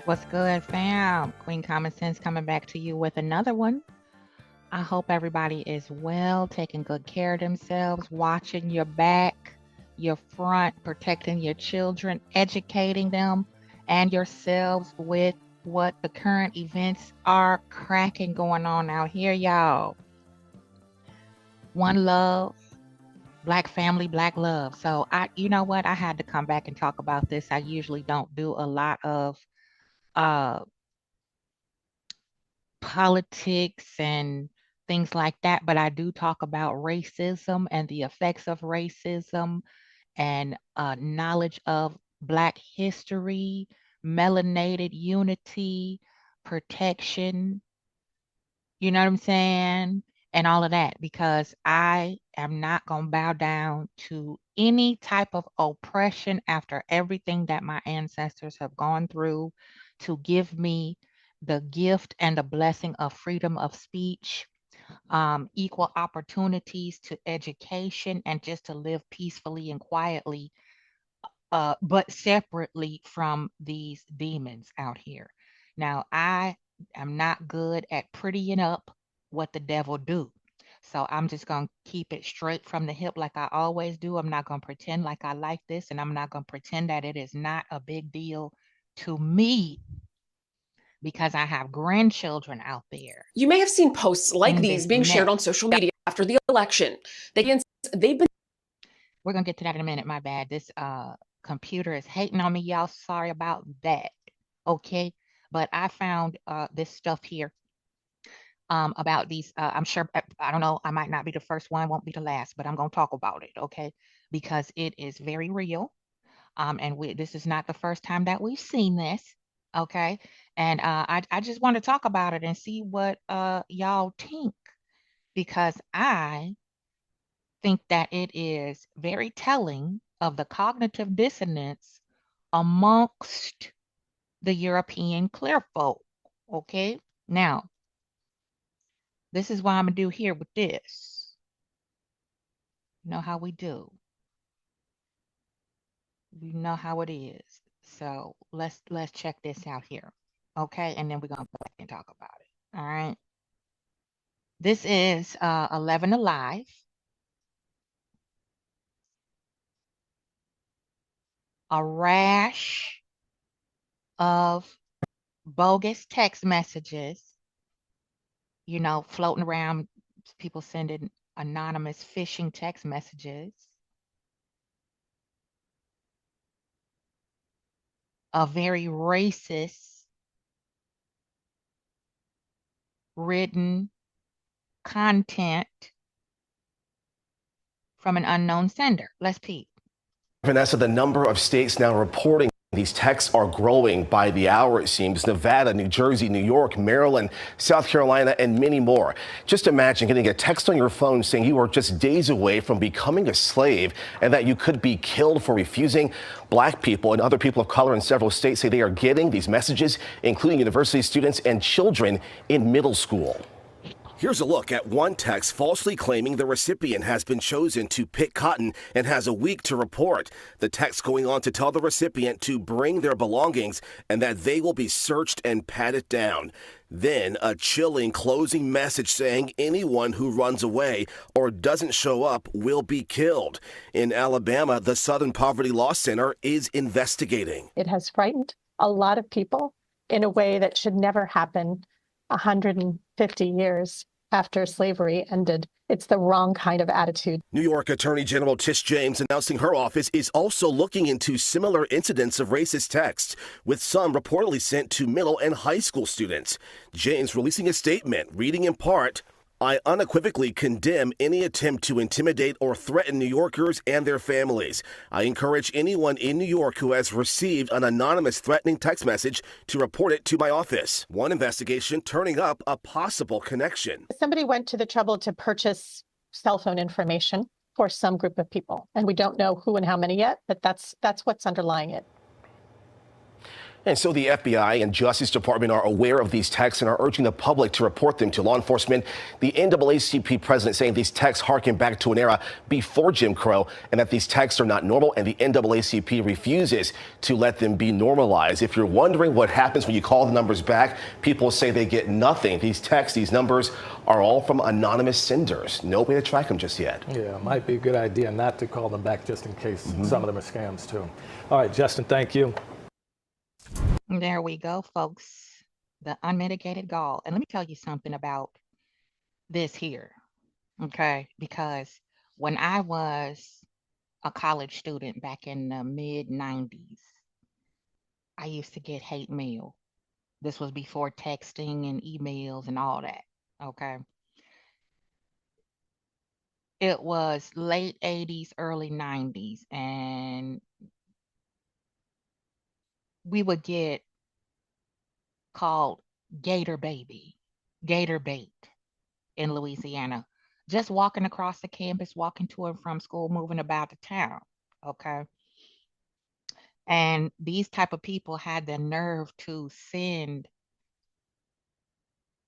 What's good, fam? Queen Common Sense coming back to you with another one. I hope everybody is well, taking good care of themselves, watching your back, your front, protecting your children, educating them and yourselves with what the current events are cracking going on out here, y'all. One love, Black family, Black love. So you know what? I had to come back and talk about this. I usually don't do a lot of uh politics and things like that, but I do talk about racism and the effects of racism and knowledge of Black history, melanated unity, protection, you know what I'm saying? And all of that, because I am not going to bow down to any type of oppression after everything that my ancestors have gone through to give me the gift and the blessing of freedom of speech, equal opportunities to education, and just to live peacefully and quietly, but separately from these demons out here. Now, I am not good at prettying up what the devil do. So I'm just going to keep it straight from the hip like I always do. I'm not going to pretend like I like this, and I'm not going to pretend that it is not a big deal to me because I have grandchildren out there. You may have seen posts like these being shared on social media after the election. They've been. We're going to get to that in a minute. My bad. This computer is hating on me, y'all. Sorry about that. Okay. But I found this stuff here about these. I'm sure, I don't know, I might not be the first one, won't be the last, but I'm going to talk about it, okay? Because it is very real. And this is not the first time that we've seen this, okay? And I just want to talk about it and see what y'all think, because I think that it is very telling of the cognitive dissonance amongst the European clear folk, okay? Now, this is what I'm gonna do here with this. You know how we do. You know how it is. So let's check this out here. Okay, and then we're gonna go back and talk about it. All right. This is 11 Alive. A rash of bogus text messages, you know, floating around, people sending anonymous phishing text messages. A very racist written content from an unknown sender. Let's peep. Vanessa, the number of states now reporting these texts are growing by the hour, it seems. Nevada, New Jersey, New York, Maryland, South Carolina, and many more. Just imagine getting a text on your phone saying you are just days away from becoming a slave and that you could be killed for refusing. Black people and other people of color in several states say they are getting these messages, including university students and children in middle school. Here's a look at one text falsely claiming the recipient has been chosen to pick cotton and has a week to report. The text going on to tell the recipient to bring their belongings and that they will be searched and patted down. Then a chilling closing message saying anyone who runs away or doesn't show up will be killed. In Alabama, the Southern Poverty Law Center is investigating. It has frightened a lot of people in a way that should never happen 150 years after slavery ended. It's the wrong kind of attitude. New York Attorney General Tish James announcing her office is also looking into similar incidents of racist texts, with some reportedly sent to middle and high school students. James releasing a statement reading in part, I unequivocally condemn any attempt to intimidate or threaten New Yorkers and their families. I encourage anyone in New York who has received an anonymous threatening text message to report it to my office. One investigation turning up a possible connection. Somebody went to the trouble to purchase cell phone information for some group of people, and we don't know who and how many yet, but that's what's underlying it. And so the FBI and Justice Department are aware of these texts and are urging the public to report them to law enforcement. The NAACP president saying these texts harken back to an era before Jim Crow and that these texts are not normal, and the NAACP refuses to let them be normalized. If you're wondering what happens when you call the numbers back, people say they get nothing. These texts, these numbers are all from anonymous senders. No way to track them just yet. Yeah, it might be a good idea not to call them back just in case some of them are scams too. All right, Justin, thank you. There we go, folks. The unmitigated gall. And let me tell you something about this here, okay? Because when I was a college student back in the mid 90s, I used to get hate mail. This was before texting and emails and all that, okay? It was late 80s, early 90s, and we would get called Gator Baby, Gator Bait in Louisiana. Just walking across the campus, walking to and from school, moving about the town. Okay. And these type of people had the nerve to send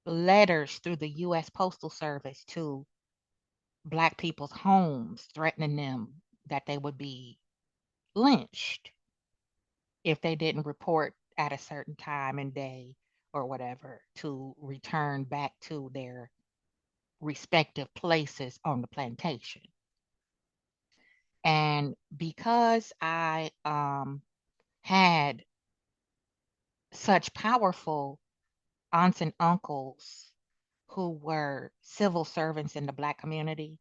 letters through the US Postal Service to Black people's homes, threatening them that they would be lynched if they didn't report at a certain time and day or whatever to return back to their respective places on the plantation. And because I had such powerful aunts and uncles who were civil servants in the Black community,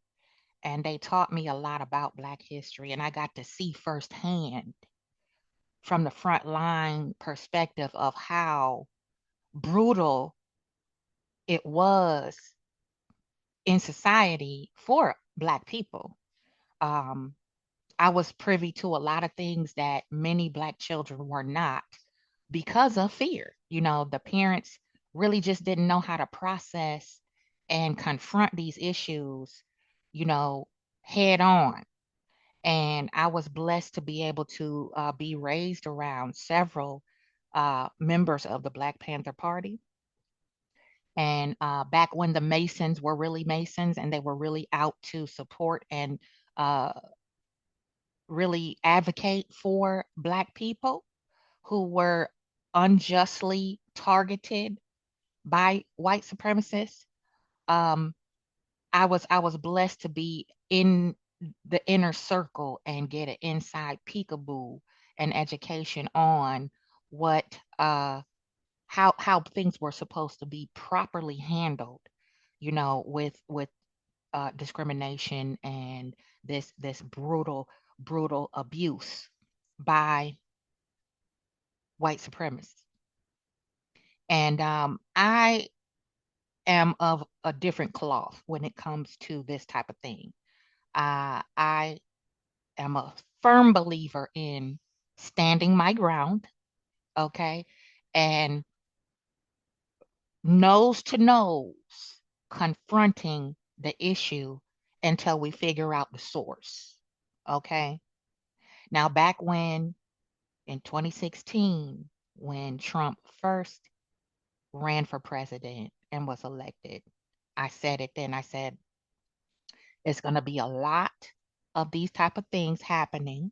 and they taught me a lot about Black history, and I got to see firsthand from the front line perspective of how brutal it was in society for Black people. Um, I was privy to a lot of things that many Black children were not because of fear. You know, the parents really just didn't know how to process and confront these issues, you know, head on. And I was blessed to be able to be raised around several members of the Black Panther Party. And back when the Masons were really Masons and they were really out to support and uh, really advocate for Black people who were unjustly targeted by white supremacists. Um, I was blessed to be in the inner circle and get an inside peekaboo and education on what how things were supposed to be properly handled, you know, with discrimination and this brutal abuse by white supremacists. And I am of a different cloth when it comes to this type of thing. I am a firm believer in standing my ground, okay, and nose to nose confronting the issue until we figure out the source, okay? Now, back when in 2016, when Trump first ran for president and was elected, I said it then. I said, it's going to be a lot of these type of things happening,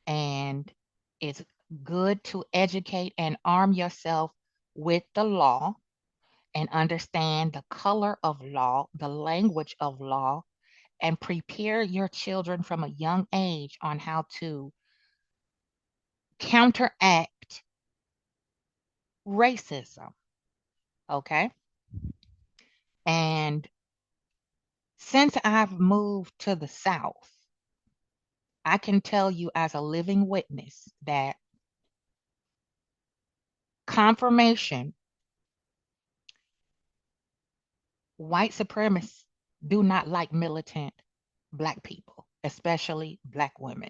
and it's good to educate and arm yourself with the law and understand the color of law, the language of law, and prepare your children from a young age on how to counteract racism. Okay. And since I've moved to the South, I can tell you as a living witness that confirmation white supremacists do not like militant Black people, especially Black women.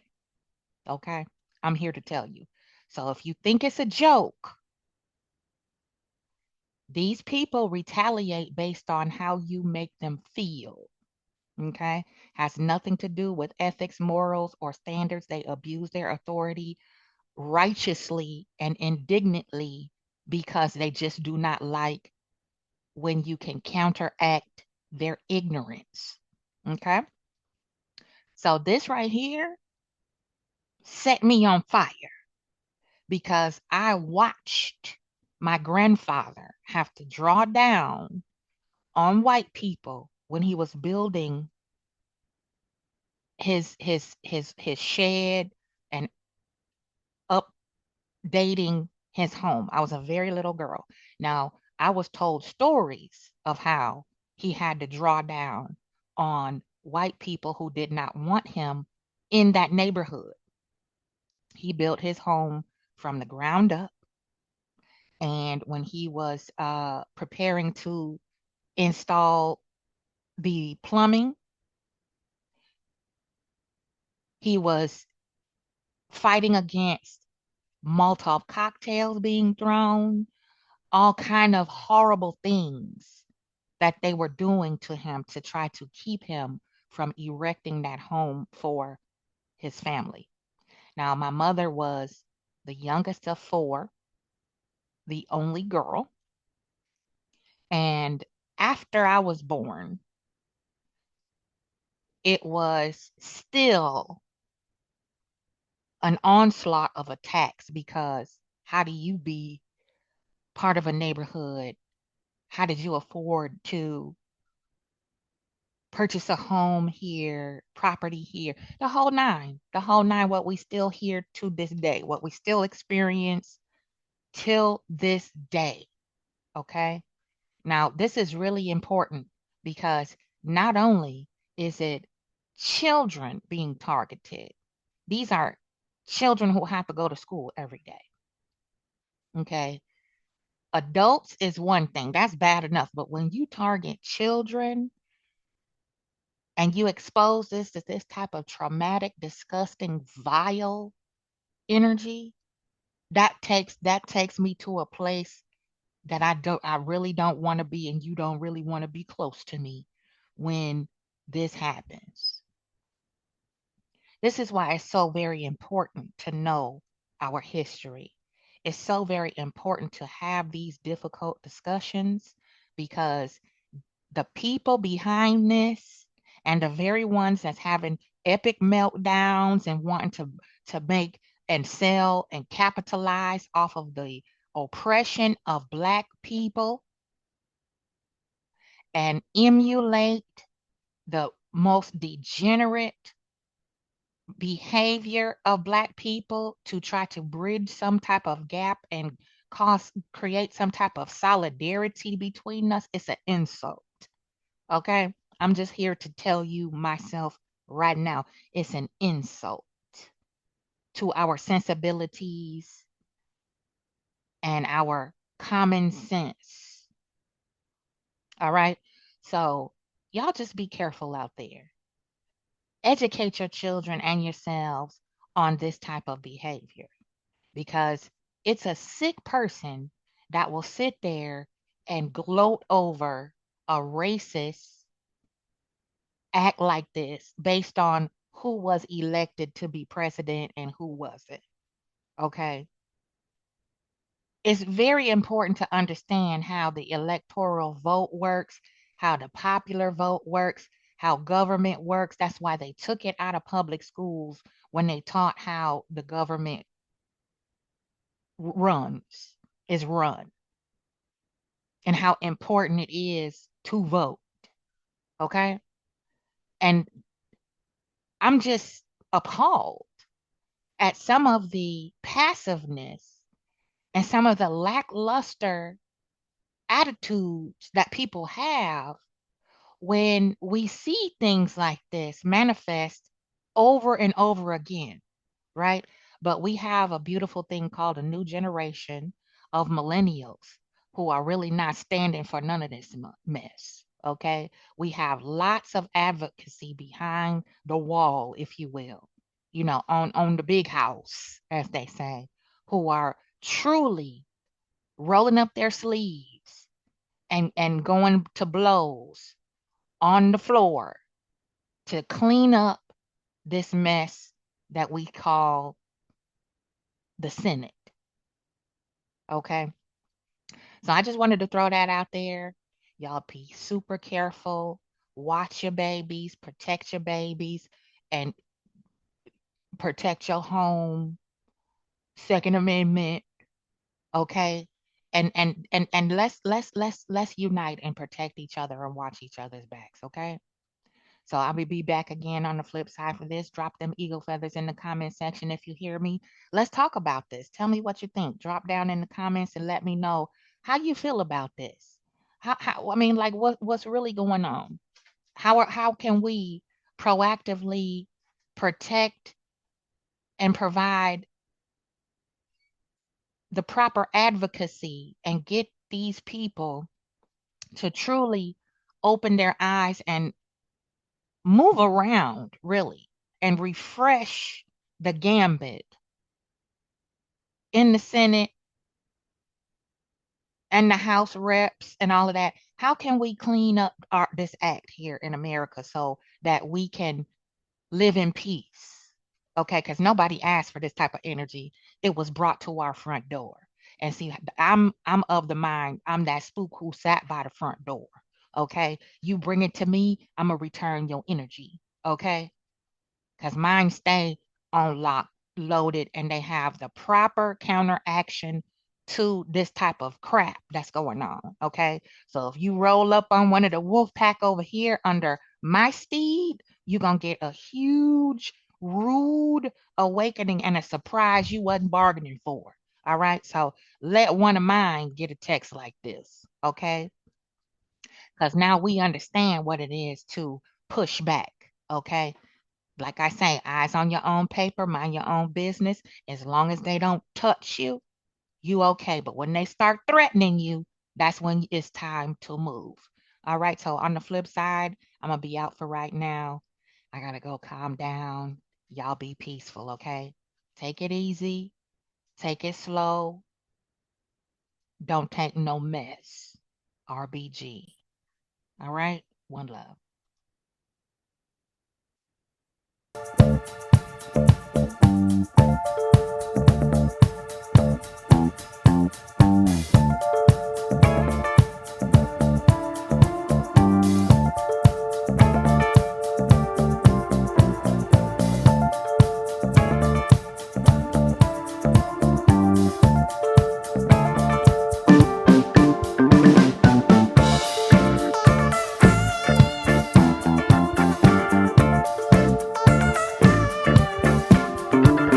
Okay? I'm here to tell you. So if you think it's a joke, these people retaliate based on how you make them feel. Okay? Has nothing to do with ethics, morals, or standards. They abuse their authority righteously and indignantly because they just do not like when you can counteract their ignorance. Okay? So this right here set me on fire because I watched my grandfather have to draw down on white people when he was building his shed and updating his home. I was a very little girl. Now, I was told stories of how he had to draw down on white people who did not want him in that neighborhood. He built his home from the ground up. And when he was preparing to install the plumbing, he was fighting against Molotov cocktails being thrown, all kind of horrible things that they were doing to him to try to keep him from erecting that home for his family. Now, my mother was the youngest of four, the only girl. And after I was born, it was still an onslaught of attacks because how do you be part of a neighborhood? How did you afford to purchase a home here, property here, the whole nine, what we still hear to this day, what we still experience till this day. Okay. Now, this is really important because not only is it children being targeted, these are children who have to go to school every day. Okay. Adults is one thing, that's bad enough. But when you target children and you expose this to this type of traumatic, disgusting, vile energy, that takes me to a place that I really don't want to be, and you don't really want to be close to me when this happens. This is why it's so very important to know our history. It's so very important to have these difficult discussions because the people behind this and the very ones that's having epic meltdowns and wanting to make and sell and capitalize off of the oppression of Black people and emulate the most degenerate behavior of Black people to try to bridge some type of gap and create some type of solidarity between us, it's an insult. Okay? I'm just here to tell you myself right now. It's an insult to our sensibilities and our common sense. All right? So, y'all just be careful out there. Educate your children and yourselves on this type of behavior because it's a sick person that will sit there and gloat over a racist act like this based on who was elected to be president and who wasn't. Okay. It's very important to understand how the electoral vote works, how the popular vote works, how government works. That's why they took it out of public schools when they taught how the government runs, is run, and how important it is to vote. Okay. And I'm just appalled at some of the passiveness and some of the lackluster attitudes that people have when we see things like this manifest over and over again, right? But we have a beautiful thing called a new generation of millennials who are really not standing for none of this mess, Okay. We have lots of advocacy behind the wall, if you will, on the big house, as they say, who are truly rolling up their sleeves and going to blows on the floor to clean up this mess that we call the Senate. Okay. So I just wanted to throw that out there. Y'all be super careful. Watch your babies, protect your babies, and protect your home. Second Amendment, okay? And let's unite and protect each other and watch each other's backs, okay? So I will be back again on the flip side for this. Drop them eagle feathers in the comment section if you hear me. Let's talk about this. Tell me what you think. Drop down in the comments and let me know how you feel about this. I mean, like what's really going on? How can we proactively protect and provide the proper advocacy and get these people to truly open their eyes and move around, really, and refresh the gambit in the Senate and the House reps and all of that? How can we clean up this act here in America so that we can live in peace? Okay, because nobody asked for this type of energy. It was brought to our front door. And see, I'm of the mind, I'm that spook who sat by the front door. Okay. You bring it to me, I'm gonna return your energy. Okay. Because mine stay on lock, loaded, and they have the proper counteraction to this type of crap that's going on. Okay. So if you roll up on one of the wolf pack over here under my steed, you're going to get a huge, rude awakening and a surprise you wasn't bargaining for. All right. So let one of mine get a text like this. Okay. Because now we understand what it is to push back. Okay. Like I say, eyes on your own paper, mind your own business. As long as they don't touch you, you okay. But when they start threatening you, that's when it's time to move. All right. So on the flip side, I'm gonna be out for right now. I gotta go calm down. Y'all be peaceful, okay? Take it easy. Take it slow. Don't take no mess. RBG. All right. One love.